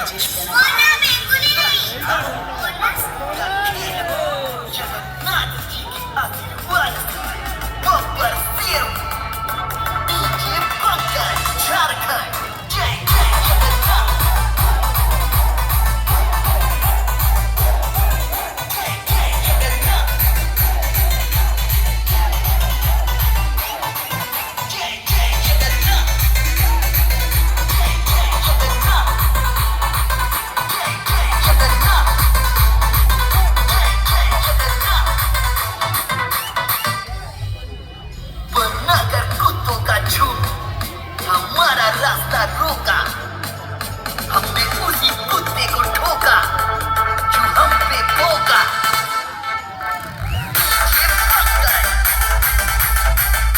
राजेश पेना हमारा रास्ता रोका, हमने उसी कुत्ते को ठोका जो हम पे भोंका। ये पंकज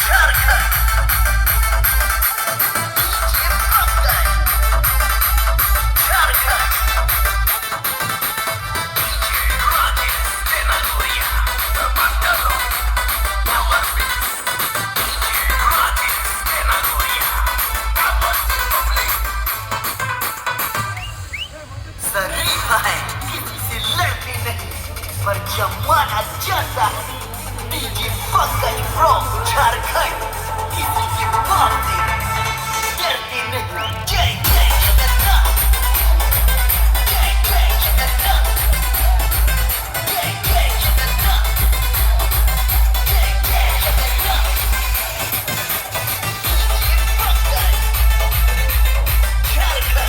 झारखंड, ये Pankaj Jharkhand, Rajesh तेनागोरिया Mandalo, Power Beats, Rajesh तेनागोरिया शरीफा है, किसी से लड़ते नहीं, पर जमाना जाता है। डीजे पंकज फ्रॉम झारखंड, किसी के बाप से डरते नहीं। जय जय जगन्नाथ, जय जय जगन्नाथ, जय जय जगन्नाथ, जय जय जगन्नाथ। डीजे पंकज झारखंड,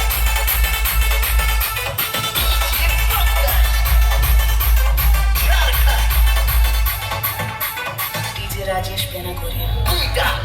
डीजे राजेश पेना कोरिया Ida